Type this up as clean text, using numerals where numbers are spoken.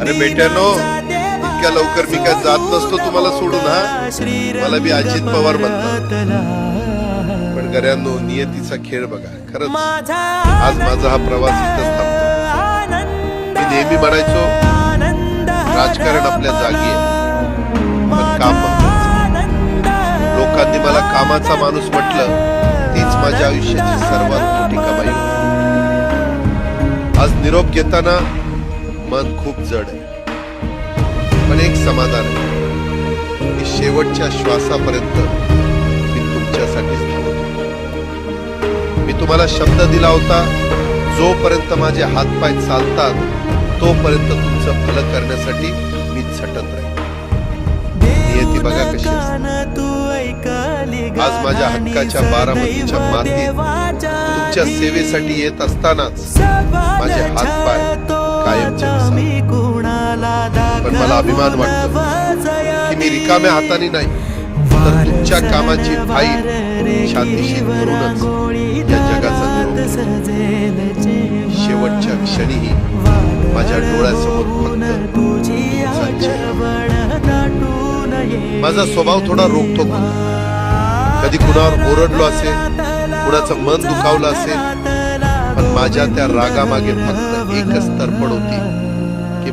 अरे बेट्यानो, इतक्या लवकर मी काय जात नसतो तुम्हाला सोडून. हा, मला बी अजित पवार म्हणतात. पण गऱ्यांनो, नियतीचा खेळ बघा. खरंच आज माझा हा प्रवास इथंच थांबतो. मी नेहमी म्हणायचो राजकारण आपल्या जागी आहे, पण काम महत्वाचं. लोकांनी मला कामाचा माणूस म्हटलं, तीच माझ्या आयुष्याची सर्वात मोठी कमाई होती. आज निरोप घेताना मन खूप जड आहे, पण एक समाधान आहे की शेवटच्या श्वासापर्यंत मी तुमच्यासाठीच धावत होतो. मी तुम्हाला शब्द दिला होता, जोपर्यंत माझे हातपाय चालतात तोपर्यंत तुमचं भलं करण्यासाठी मी झटत राहील. नियती बघा कशी असते. आज माझ्या हक्काच्या बारामतीच्या मातीत तुमच्या सेवेसाठी येत असतानाच माझे हातपाय कायमचे विसरले. पण मला अभिमान वाटतो की मी रिकाम्या हाताने नाही, तर तुमच्या कामाची फाईल छातीशी धरूनच या जगाचा निरोप घेतो. शेवटच्या क्षणीही माझ्या डोळ्यासमोर फक्त तुमचा चेहरा. माझा स्वभाव थोडा रोखठोक होता. कधी कुणावर ओरडलो असेल, कुणाचं मन दुखावलं असेल, पण माझ्या त्या रागामागे फक्त एकच तडफड होती,